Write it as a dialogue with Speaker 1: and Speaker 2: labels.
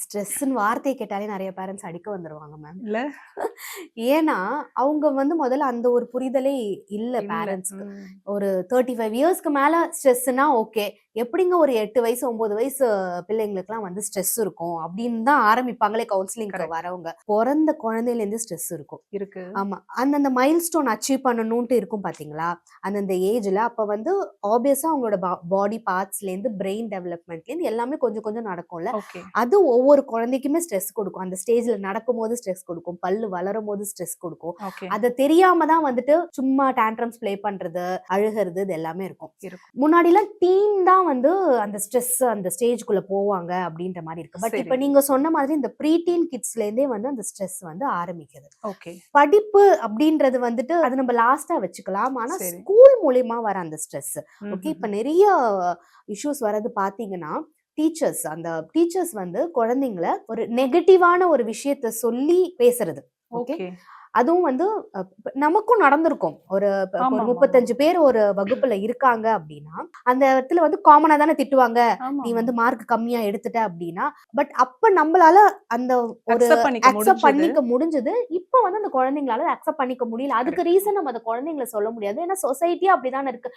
Speaker 1: ஸ்ட்ரெஸ்ன்னு வார்த்தையை கேட்டாலே நிறைய பேரண்ட்ஸ் அடிக்க வந்துருவாங்க மேம்.
Speaker 2: இல்ல?
Speaker 1: ஏன்னா அவங்க வந்து முதல்ல அந்த ஒரு புரிதலே இல்ல
Speaker 2: இல்ல.
Speaker 1: பேரண்ட்ஸ்க்கு.
Speaker 2: ம்.
Speaker 1: ஒரு 35 இயர்ஸ்க்கு மேல ஸ்ட்ரெஸ்னா ஓகே. எப்படிங்க ஒரு 8 வயசு 9 வயசு பிள்ளைங்களுக்குலாம் வந்து ஸ்ட்ரெஸ் இருக்கும் அப்படின்னு தான் ஆரம்பிப்பாங்களே கவுன்சிலிங்க்கு
Speaker 2: கரெக்ட்.
Speaker 1: வரவங்க. பிறந்த குழந்தையிலேருந்து ஸ்ட்ரெஸ் இருக்கும்.
Speaker 2: இருக்கு.
Speaker 1: ஆமா. அந்தந்த மைல்ஸ்டோன் அச்சீவ் பண்ணணுன்ட்டு இருக்கும் பாத்தீங்களா? அந்தந்த ஏஜ்ல அப்ப வந்து ஆப்வியஸா அவங்களோட பாடி பார்ட்ஸ்லேருந்து, பிரெயின் டெவலப்மெண்ட்லேருந்து எல்லாமே கொஞ்சம் கொஞ்சம் நடக்கும்ல.
Speaker 2: ஓகே.
Speaker 1: அது ஒவ்வொரு குழந்தைக்குமே ஸ்ட்ரெஸ் கொடுக்கும். அந்த ஸ்டேஜ்ல நடக்கும்போது ஸ்ட்ரெஸ் கொடுக்கும். பல்லு வளரும்போது ஸ்ட்ரெஸ் கொடுக்கும்.
Speaker 2: ஓகே.
Speaker 1: அத தெரியாம தான் வந்துட்டு சும்மா டான்ட்ரம்ஸ் ப்ளே பண்றது, அழுகிறது இது எல்லாமே இருக்கும்.
Speaker 2: இருக்கும்.
Speaker 1: முன்னாடிலாம் டீன் தான் வந்து அந்த ஸ்ட்ரெஸ் அந்த ஸ்டேஜ்க்குள்ள போவாங்க அப்படின்ற மாரி இருக்கு. பட்
Speaker 2: சரி.
Speaker 1: இப்ப நீங்க சொன்ன மாதிரி இந்த ப்ரீ டீன் கிட்ஸ்லேருந்தே வந்து அந்த ஸ்ட்ரெஸ் வந்து ஆரம்பிக்குது.
Speaker 2: ஓகே.
Speaker 1: படிப்பு அப்படின்றது வந்துட்டு அது நம்ம லாஸ்டா வச்சுக்கலாம். ஆனா
Speaker 2: சரி.
Speaker 1: ஸ்கூல் மூலியமா வர அந்த ஸ்ட்ரெஸ். ஓகே. இப்ப
Speaker 2: ம்ஹ்ம்.
Speaker 1: நிறைய இஷ்யூஸ் வரது பாத்தீங்கன்னா, அந்த டீச்சர்ஸ் வந்து குழந்தைங்கள ஒரு நெகட்டிவான ஒரு விஷயத்த சொல்லி பேசுறது. ஓகே.
Speaker 2: ஓகே.
Speaker 1: அதுவும் வந்து நமக்கும் நடந்திருக்கும். ஒரு ஒரு
Speaker 2: ஆமாமாமா.
Speaker 1: 35 பேர் ஒரு வகுப்புல இருக்காங்க அப்படின்னா, அந்த இடத்துல வந்து காமனா தானே திட்டுவாங்க. நீ
Speaker 2: ஆமாமா.
Speaker 1: வந்து மார்க் கம்மியா எடுத்துட்ட அப்படின்னா. பட் அப்ப நம்மளால அந்த ஒரு
Speaker 2: அக்செப்ட் பண்ணிக்க
Speaker 1: அக்செப்ட்
Speaker 2: முடிஞ்சது.
Speaker 1: பண்ணிக்க முடிஞ்சது. இப்ப வந்து அந்த குழந்தைங்களால அக்செப்ட் பண்ணிக்க முடியல. அதுக்கு
Speaker 2: கரெக்ட்.
Speaker 1: ரீசன் நம்ம அந்த குழந்தைங்கள சொல்ல முடியாது. ஏன்னா சொசைட்டியே அப்படிதானே இருக்கு.